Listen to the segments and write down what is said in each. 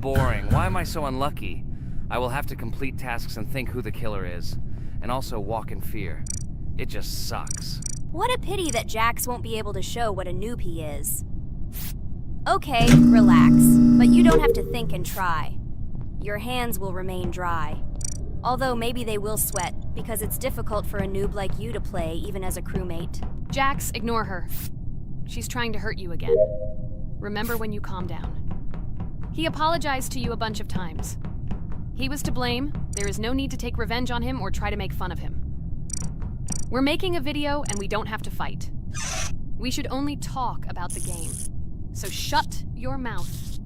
boring. Why am I so unlucky? I will have to complete tasks and think who the killer is, and also walk in fear. It just sucks. What a pity that Jax won't be able to show what a noob he is. Okay, relax, but you don't have to think and try. Your hands will remain dry. Although maybe they will sweat, because it's difficult for a noob like you to play, even as a crewmate. Jax, ignore her. She's trying to hurt you again. Remember when you calm down. He apologized to you a bunch of times. He was to blame. There is no need to take revenge on him or try to make fun of him. We're making a video and we don't have to fight. We should only talk about the game. So shut your mouth.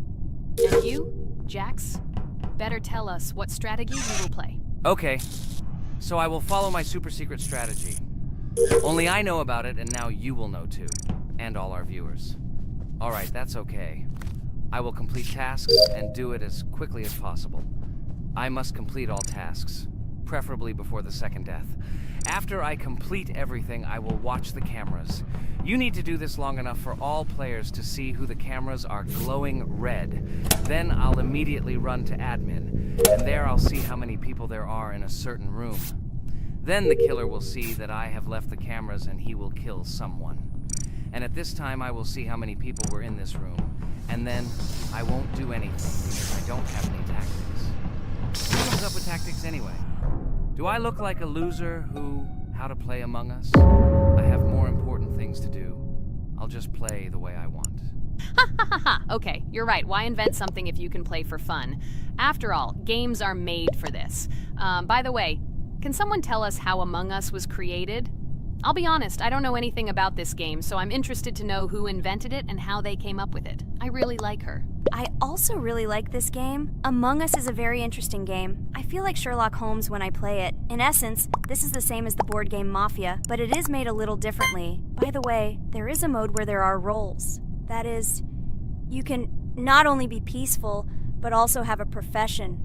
And you, Jax, better tell us what strategy you will play. Okay, so I will follow my super secret strategy. Only I know about it, and now you will know too. And all our viewers. Alright, that's okay. I will complete tasks and do it as quickly as possible. I must complete all tasks, preferably before the second death. After I complete everything, I will watch the cameras. You need to do this long enough for all players to see who the cameras are glowing red. Then I'll immediately run to admin, and there I'll see how many people there are in a certain room. Then the killer will see that I have left the cameras and he will kill someone. And at this time I will see how many people were in this room. And then I won't do anything because I don't have any tactics. Who comes up with tactics anyway? Do I look like a loser who, how to play Among Us? I have more important things to do. I'll just play the way I want. Ha ha ha ha! Okay, you're right. Why invent something if you can play for fun? After all, games are made for this. By the way, can someone tell us how Among Us was created? I'll be honest, I don't know anything about this game, so I'm interested to know who invented it and how they came up with it. I really like her. I also really like this game. Among Us is a very interesting game. I feel like Sherlock Holmes when I play it. In essence, this is the same as the board game Mafia, but it is made a little differently. By the way, there is a mode where there are roles. That is, you can not only be peaceful, but also have a profession.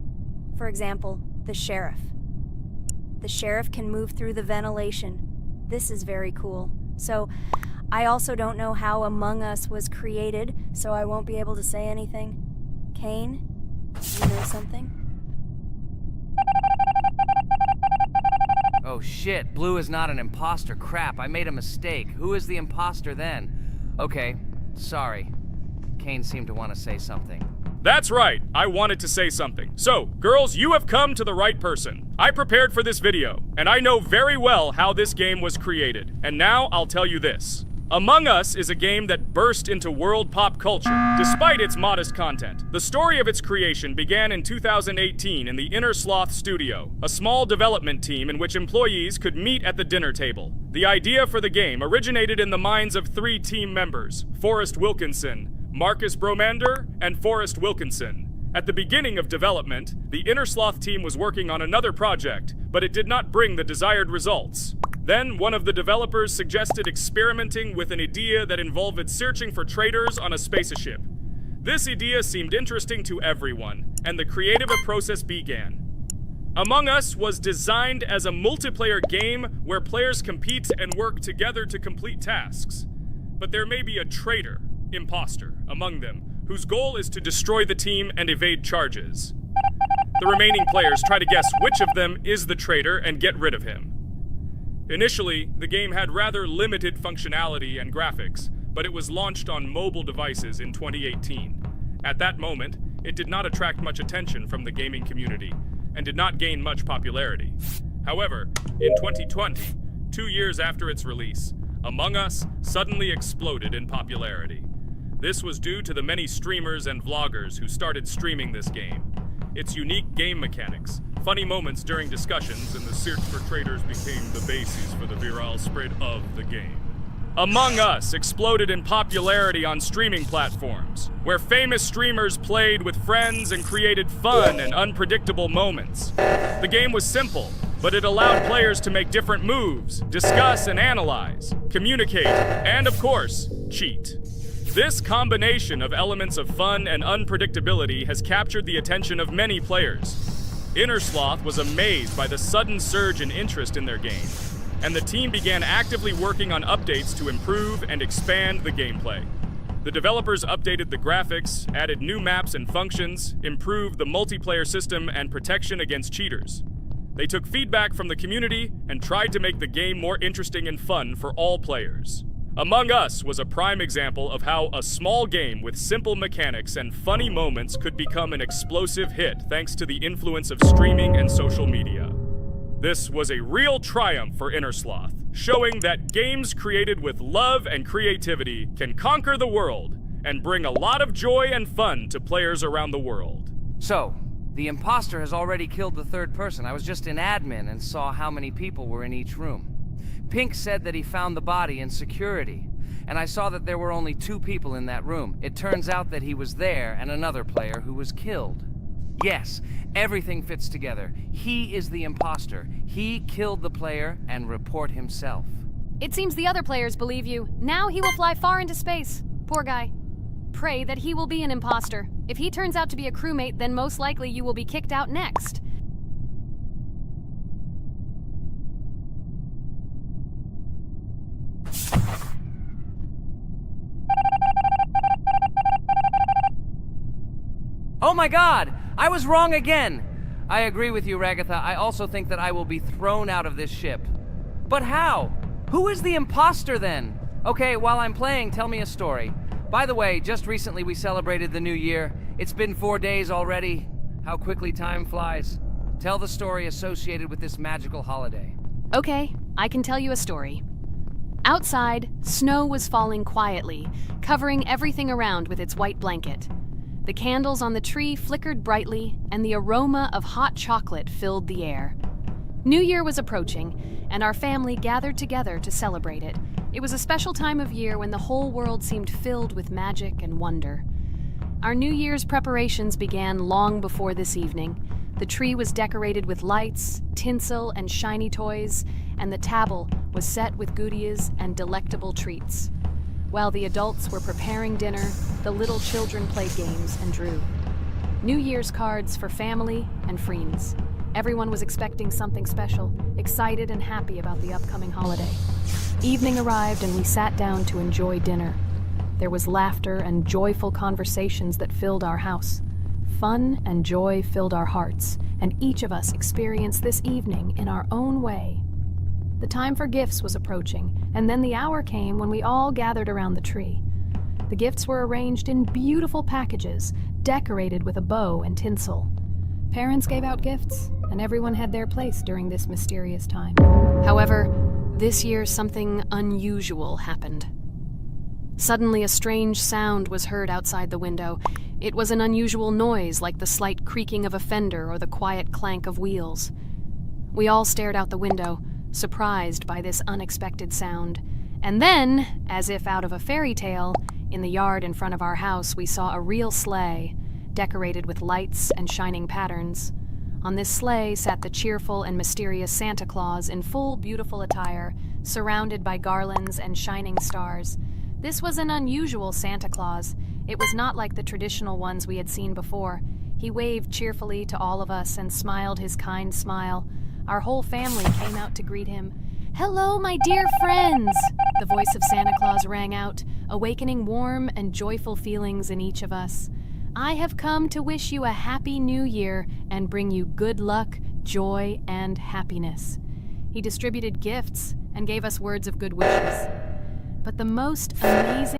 For example, the sheriff. The sheriff can move through the ventilation. This is very cool. So, I also don't know how Among Us was created, so I won't be able to say anything. Kane, you know something? Oh shit, Blue is not an imposter. Crap, I made a mistake. Who is the imposter then? Okay, sorry. Kane seemed to want to say something. That's right, I wanted to say something. So, girls, you have come to the right person. I prepared for this video, and I know very well how this game was created. And now I'll tell you this. Among Us is a game that burst into world pop culture, despite its modest content. The story of its creation began in 2018 in the Inner Sloth Studio, a small development team in which employees could meet at the dinner table. The idea for the game originated in the minds of 3 team members, Forrest Wilkinson, Marcus Bromander, and Forrest Wilkinson. At the beginning of development, the Inner Sloth team was working on another project, but it did not bring the desired results. Then, one of the developers suggested experimenting with an idea that involved searching for traitors on a spaceship. This idea seemed interesting to everyone, and the creative process began. Among Us was designed as a multiplayer game where players compete and work together to complete tasks. But there may be a traitor, imposter, among them, whose goal is to destroy the team and evade charges. The remaining players try to guess which of them is the traitor and get rid of him. Initially, the game had rather limited functionality and graphics, but it was launched on mobile devices in 2018. At that moment, it did not attract much attention from the gaming community, and did not gain much popularity. However, in 2020, 2 years after its release, Among Us suddenly exploded in popularity. This was due to the many streamers and vloggers who started streaming this game. Its unique game mechanics, funny moments during discussions, and the search for traitors became the basis for the viral spread of the game. Among Us exploded in popularity on streaming platforms, where famous streamers played with friends and created fun and unpredictable moments. The game was simple, but it allowed players to make different moves, discuss and analyze, communicate, and of course, cheat. This combination of elements of fun and unpredictability has captured the attention of many players. Inner Sloth was amazed by the sudden surge in interest in their game, and the team began actively working on updates to improve and expand the gameplay. The developers updated the graphics, added new maps and functions, improved the multiplayer system and protection against cheaters. They took feedback from the community and tried to make the game more interesting and fun for all players. Among Us was a prime example of how a small game with simple mechanics and funny moments could become an explosive hit thanks to the influence of streaming and social media. This was a real triumph for Innersloth, showing that games created with love and creativity can conquer the world and bring a lot of joy and fun to players around the world. So, the imposter has already killed the third person. I was just in admin and saw how many people were in each room. Pink said that he found the body in security, and I saw that there were only 2 people in that room. It turns out that he was there and another player who was killed. Yes, everything fits together. He is the imposter. He killed the player and report himself. It seems the other players believe you. Now he will fly far into space. Poor guy. Pray that he will be an imposter. If he turns out to be a crewmate, then most likely you will be kicked out next. Oh my god! I was wrong again! I agree with you, Ragatha. I also think that I will be thrown out of this ship. But how? Who is the imposter then? Okay, while I'm playing, tell me a story. By the way, just recently we celebrated the new year. It's been 4 days already. How quickly time flies. Tell the story associated with this magical holiday. Okay, I can tell you a story. Outside, snow was falling quietly, covering everything around with its white blanket. The candles on the tree flickered brightly, and the aroma of hot chocolate filled the air. New Year was approaching, and our family gathered together to celebrate it. It was a special time of year when the whole world seemed filled with magic and wonder. Our New Year's preparations began long before this evening. The tree was decorated with lights, tinsel, and shiny toys, and the table was set with goodies and delectable treats. While the adults were preparing dinner, the little children played games and drew. New Year's cards for family and friends. Everyone was expecting something special, excited and happy about the upcoming holiday. Evening arrived and we sat down to enjoy dinner. There was laughter and joyful conversations that filled our house. Fun and joy filled our hearts, and each of us experienced this evening in our own way. The time for gifts was approaching, and then the hour came when we all gathered around the tree. The gifts were arranged in beautiful packages, decorated with a bow and tinsel. Parents gave out gifts, and everyone had their place during this mysterious time. However, this year something unusual happened. Suddenly a strange sound was heard outside the window. It was an unusual noise, like the slight creaking of a fender or the quiet clank of wheels. We all stared out the window, surprised by this unexpected sound. And then, as if out of a fairy tale, in the yard in front of our house we saw a real sleigh, decorated with lights and shining patterns. On this sleigh sat the cheerful and mysterious Santa Claus in full beautiful attire, surrounded by garlands and shining stars. This was an unusual Santa Claus. It was not like the traditional ones we had seen before. He waved cheerfully to all of us and smiled his kind smile. Our whole family came out to greet him. "Hello, my dear friends!" The voice of Santa Claus rang out, awakening warm and joyful feelings in each of us. "I have come to wish you a happy new year and bring you good luck, joy, and happiness." He distributed gifts and gave us words of good wishes. But the most amazing